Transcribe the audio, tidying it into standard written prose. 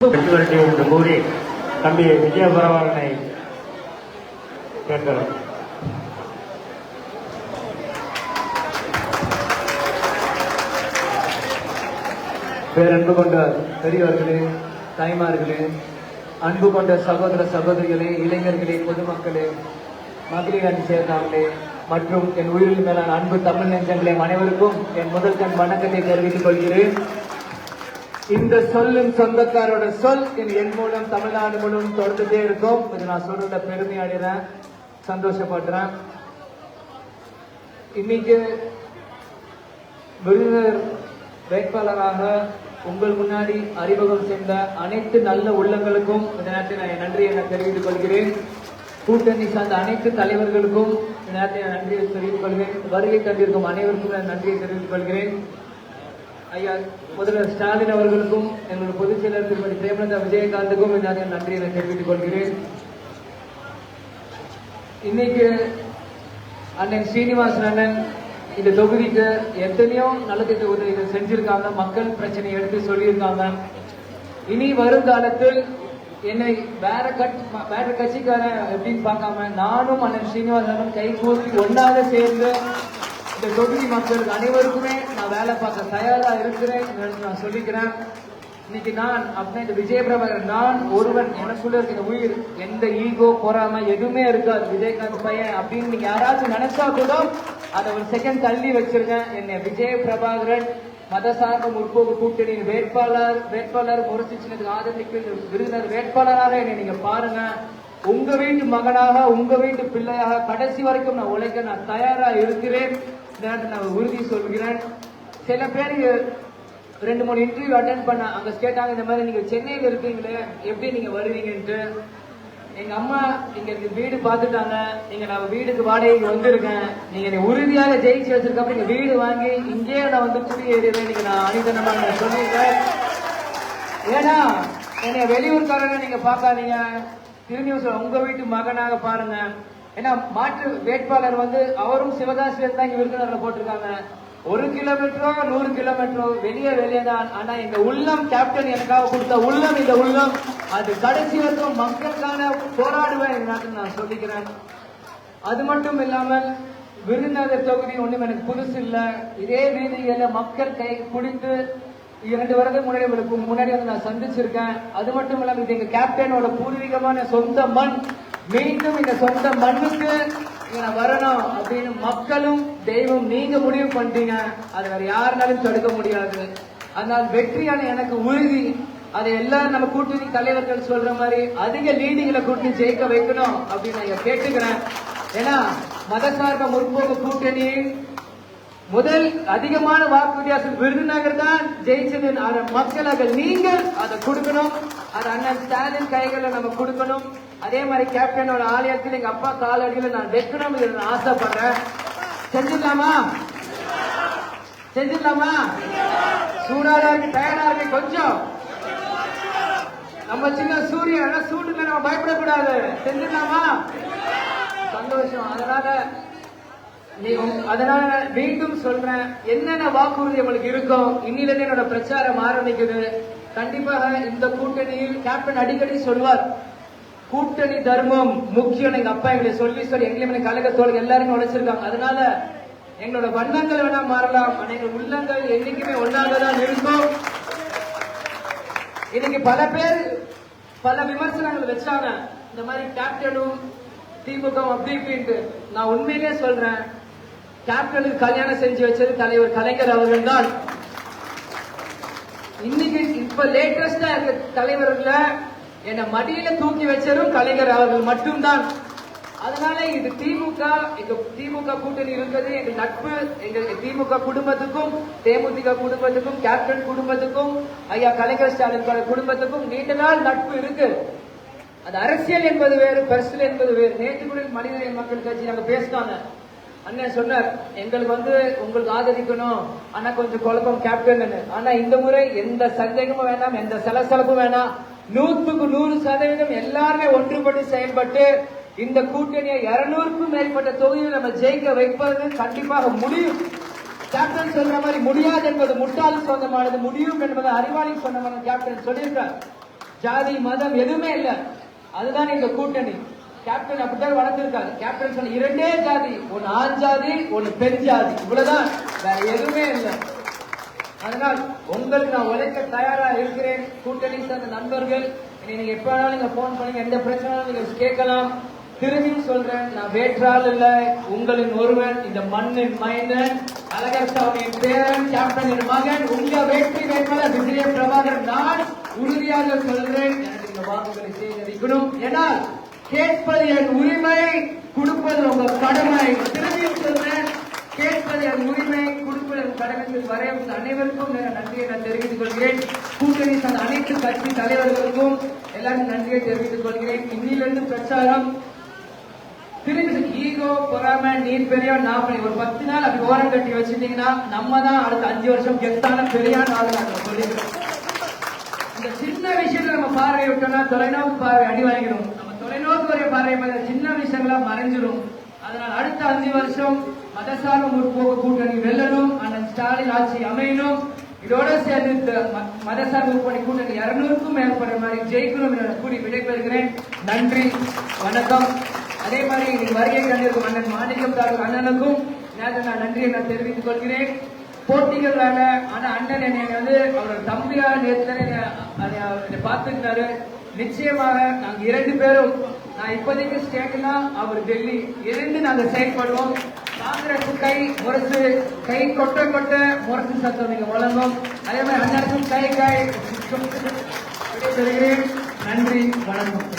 வெற்றி வரட்டி என்று கூறி தம்பி விஜயபரவாரனை கேட்கிறோம். பேரன்பு கொண்ட பெரியவர்களே, தாய்மார்களே, அன்பு கொண்ட சகோதர சகோதரிகளே, இளைஞர்களே, பொதுமக்களே, மகளிர் அணி சேர்ந்தவர்களே மற்றும் என் உயிரில் மேலான அன்பு தமிழ் நெஞ்சங்களே அனைவருக்கும் என் முதல் கண் வணக்கத்தை தெரிவித்துக் கொள்கிறேன். இந்த சொல்லின் சொந்தக்காரோட சொல் என் மூலம் தமிழ்நாடு முழுவதும் தொடர்ந்துட்டே இருக்கும். இது நான் சொல்றத பெருமை அடைகிறேன், சந்தோஷப்படுறேன். இன்னைக்கு விருந்தினர் வேட்பாளராக உங்கள் முன்னாடி அறிமுகம் செய்த அனைத்து நல்ல உள்ளங்களுக்கும் இந்த நேரத்தில் நான் நன்றியை தெரிவித்துக் கொள்கிறேன். கூட்டணி சார்ந்த அனைத்து தலைவர்களுக்கும் இந்த நேரத்தில் நான் நன்றியை தெரிவித்துக் கொள்கிறேன். வருகை தந்திருக்கும் அனைவருக்கும் நான் நன்றியை தெரிவித்துக் கொள்கிறேன். ஐயா முதல்வர் ஸ்டாலின் அவர்களுக்கும் எங்களுடைய பொதுச் செயலர் திருமதி பிரேமலதா விஜயகாந்துக்கும் இந்த நன்றியை தெரிவித்துக் கொள்கிறேன். இன்னைக்கு அண்ணன் ஸ்ரீனிவாசன் அண்ணன் இந்த தொகுதிக்கு எத்தனையோ நலத்திட்ட உதவிகள் செஞ்சிருக்காங்க, மக்கள் பிரச்சனை எடுத்து சொல்லியிருக்காங்க. இனி வருங்காலத்தில் என்னை வேற கட்சிக்காரன் எப்படின்னு பார்க்காம நானும் அண்ணன் ஸ்ரீனிவாசனும் கை கூப்பி ஒன்றாக சேர்ந்து இந்த தொகுதி மக்களுக்கு அனைவருக்குமே நான் வேலை பார்க்க தயாரா இருக்கிறேன் நான் சொல்லிக்கிறேன். இன்னைக்கு நான் அப்படின்னா இந்த விஜயபிரபாகர் நான் ஒருவன் எனக்குள்ள இருக்கிற உயிர், எந்த ஈகோ பொறாம எதுவுமே இருக்காது. விஜயகாந்த் பையன் அப்படின்னு நீங்க யாராச்சும் நினைச்சா கூட அதை ஒரு செகண்ட் தள்ளி வச்சிருக்கேன். என்னை விஜயபிரபாகரன் மதசார்பு முற்போக்கு கூட்டணியின் வேட்பாளர் முரசு சின்னத்துக்கு ஆதரிக்கு விருந்தினர் வேட்பாளராக என்னை நீங்க பாருங்க. உங்க வீட்டு மகனாக, உங்க வீட்டு பிள்ளையாக கடைசி வரைக்கும் நான் உழைக்க நான் தயாரா இருக்கிறேன். நான் உறுதி சொல்கிறேன். சில பேர் 2-3 இன்டர்வியூ அட்டென்ட் பண்ண அங்க கேட்டாங்க, இந்த மாதிரி நீங்க சென்னையில் இருக்கீங்களே எப்படி நீங்க வருவீங்கன்ட்டு. எங்க அம்மா இங்க வீடு பார்த்துட்டாங்க, நீங்க நான் வீடுக்கு வாடகைக்கு வந்திருக்கேன், நீங்க உறுதியாக ஜெயிச்சு வச்சிருக்க நீங்க வீடு வாங்கி இங்கேயே நான் வந்து குடியேறிடுவேன் நீங்க நான் அனிதனமா சொல்லியிருக்கேன். ஏன்னா என்னைய வெளியூர்காரங்க நீங்க பார்க்காதீங்க, திரும்பி உங்க வீட்டு மகனாக பாருங்க. ஏன்னா மாற்று வேட்பாளர் வந்து அவரும் சிவகாசியில தான் இங்க விருதுநகர்ல போட்டிருக்காங்க. 1 கிலோமீட்டரோ 100 கிலோமீட்டரோ வெளியே தான். ஆனா இந்த உள்ளம் கேப்டன் எனக்காக கொடுத்த உள்ளம், இந்த உள்ளம் அது கடைசி வரைக்கும் மக்களுக்கான போராடுவேன் நான் சொல்லிக்கிறேன். அது மட்டும் இல்லாமல் விருதுநகர் தொகுதி ஒண்ணும் எனக்கு புதுசு இல்ல. இதே வீதியில மக்கள் கை குடித்து 2 வருடத்துக்கு முன்னாடி வந்து நான் சந்திச்சிருக்கேன். அது மட்டும் இல்லாம இது எங்க கேப்டனோட பூர்வீகமான சொந்த மண். மீண்டும் இந்த சொந்த மண்ணுக்கு வரணும் அப்படின்னு மக்களும் தெய்வம் நீங்க முடிவு பண்ணிட்டீங்க. அது வேற யாருனாலும் தடுக்க முடியாது. அதனால் வெற்றியான எனக்கு உறுதி. அதை எல்லாரும் நம்ம கூட்டணி தலைவர்கள் சொல்ற மாதிரி அதிக லீடிங்களை கூட்டி ஜெயிக்க வைக்கணும் அப்படின்னு நான் கேட்டுக்கிறேன். ஏன்னா மதசார்ப முற்போக்கு கூட்டணி முதல் அதிகமான வாக்கு வித்தியாசம் விருதுநகர் தான் ஜெயிச்சது. மக்களாக நீங்கள் அதை கொடுக்கணும். அது அண்ணன் ஸ்டாலின் கைகளை நம்ம கொடுக்கணும். அதே மாதிரி கேப்டனோட ஆலயத்தில் எங்க அப்பா காலடியில் நான் வைக்கணும் நான் ஆசைப்படுறேன். செஞ்சிடலாமா? சூடாரா இருக்கு, தயாரா இருக்கு. கொஞ்சம் நம்ம சின்ன சூரியன் சூட்டுல நம்ம பயப்படக்கூடாது. செஞ்சிடலாமா? சந்தோஷம். அதனால மீண்டும் சொல்றேன், என்னென்ன வாக்குறுதி உங்களுக்கு இருக்கும். இன்னிலிருந்து என்னோட பிரச்சாரம் ஆரம்பிக்குது. கண்டிப்பாக இந்த கூட்டணியில் கேப்டன் அடிக்கடி சொல்வார், கூட்டணி தர்மம் முக்கியம். எங்க அப்பா எங்களை சொல்லி எங்களையும் கழக தோழர்கள் எல்லாருமே உழைச்சிருக்காங்க. அதனால எங்களோட வண்ணங்கள் வேணா மாறலாம், ஆனா எங்க உள்ளங்கள் என்னைக்குமே ஒன்றாகதான் இருக்கும். இன்னைக்கு பல பேர் பல விமர்சனங்கள் வச்சாங்க, இந்த மாதிரி கேப்டனும் திமுக அப்படி இப்படின்ட்டு. நான் உண்மையிலே சொல்றேன், கேப்டனுக்கு கல்யாணம் செஞ்சு வச்சது தலைவர் கலைஞர் அவர்கள் தான். இன்னைக்கு இப்ப லேட்டஸ்டா இருக்க தலைவர்கள என்ன மடியில தூக்கி வச்சதும் கலைஞர் அவர்கள் மட்டும்தான். அதனால இது திமுக கூட்டணி இருக்கிறது எங்க நட்பு. எங்க திமுக குடும்பத்துக்கும் தேமுதிக குடும்பத்துக்கும் கேப்டன் குடும்பத்துக்கும் ஐயா கலைஞர் ஸ்டாலின் குடும்பத்துக்கும் நீண்ட நாள் நட்பு இருக்கு. அது அரசியல் என்பது வேறு, பர்சனல் என்பது வேறு. நேற்று கூட மனிதநேய மக்கள் கட்சி நாங்க பேசினாங்க. அண்ணன் சொன்னார், எங்களுக்கு உங்களுக்கு ஆதரிக்கணும், ஆனா கொஞ்சம் குழப்பம் கேப்டன். ஆனா இந்த முறை எந்த சந்தேகமும் வேண்டாம், எந்த சலசலப்பும் வேண்டாம். 100% எல்லாருமே ஒன்றுபட்டு செயல்பட்டு இந்த கூட்டணியை 200க்கும் மேற்பட்ட தொகுதியில் நம்ம ஜெயிக்க வைப்பது கண்டிப்பாக முடியும். கேப்டன் சொல்ற மாதிரி முடியாது என்பது முட்டாள் சொந்தமானது, முடியும் என்பது அறிவாளி சொந்தமான கேப்டன் சொல்லியிருக்கார். ஜாதி மதம் எதுவுமே இல்ல. அதுதான் இந்த கூட்டணி. கேப்டன் அப்படித்தான் வளர்த்திருக்காரு. கேப்டன் சொன்ன 2 ஜாதி, ஒன்னு ஆண் ஜாதி, ஒன்னு பெண் ஜாதி, இவ்வளவுதான், வேற எதுவுமே இல்லை. அதனால் உங்களுக்கு நான் உழைக்க தயாரா இருக்கிறேன். கூட்டணி சார்ந்த நண்பர்கள் நீங்க எப்ப வேணாலும் நீங்க போன் பண்ணி எந்த பிரச்சனையும் நீங்க கேட்கலாம். திரும்பியும் சொல்றேன், நான் வேற்றாள் இல்ல, உங்களின் ஒருவன், இந்த மண்ணின் மைந்தன், அழகர் சாமியின் பேரன், கேப்டன் மகன், உங்க வெற்றி வேட்பாளர் விஜய பிரபாகர். நான் உறுதியாக சொல்றேன், எனக்கு இந்த வாக்குகளை சேகரிக்கணும். ஏனால் கேட்பது என் உரிமை, கொடுப்பது உங்க கடமை. திரும்பியும் சொல்றேன், கேட்பது என் உரிமை, கொடுப்பது என் கடமை. வரையும் அனைவருக்கும் நன்றியை நான் தெரிவித்துக் கொள்கிறேன். கூட்டணி சார்ந்த அனைத்து கட்சி தலைவர்களுக்கும் எல்லாரும் நன்றியை தெரிவித்துக் கொள்கிறேன். இன்னிலிருந்து பிரச்சாரம் திரும்பி ஈகோ, பொறாமை, நீர் பெரிய நான் ஒரு 10 நாள் அப்படி ஓரம் கட்டி வச்சிட்டீங்கன்னா நம்ம தான் அடுத்த 5 வருஷம் கெத்தான பெரியான ஆளு சொல்லிக்கிறோம். இந்த சின்ன விஷயத்துல நம்ம பார்வை விட்டோம்னா தொலைநோக்கு பார்வை அடி வாங்கிடும். நம்ம தொலைநோக்கு ஒரு பார்வை சின்ன விஷயங்களா மறைஞ்சிடும். அதனால் அடுத்த 5 வருஷம் மதசார்பு முற்போக்கு கூட்டணி வெல்லணும், அண்ணன் ஸ்டாலின் ஆட்சி அமையணும். இதோட சேர்ந்து மதசார்பு முற்போக்கு கூட்டணி 200க்கும் மேற்பட்ட மாதிரி ஜெயிக்கணும் என கூறி விடைபெறுகிறேன். நன்றி, வணக்கம். அதே மாதிரி வருகை கண்டிருக்கும் அண்ணன் மாணிக்கம் தாக்கூர் அண்ணனுக்கும் நான் நன்றியை நான் தெரிவித்துக் கொள்கிறேன். போட்டிகள் வேற, ஆனா அண்ணன் என்னை அவரோட தம்பியா நேற்று பார்த்துக்கிட்டாரு. நிச்சயமாக நாங்க 2 பேரும், நான் இப்போதைக்கு ஸ்டேட்னா அவர் டெல்லி, 2 நாங்க செயல்படுவோம். காங்கிரஸ் கை முரசு, கை கொட்ட கொட்ட முரசு சத்தம் நீங்க வழங்கும். அதே மாதிரி அண்ணனுக்கும் கை கை. நன்றி, வணக்கம்.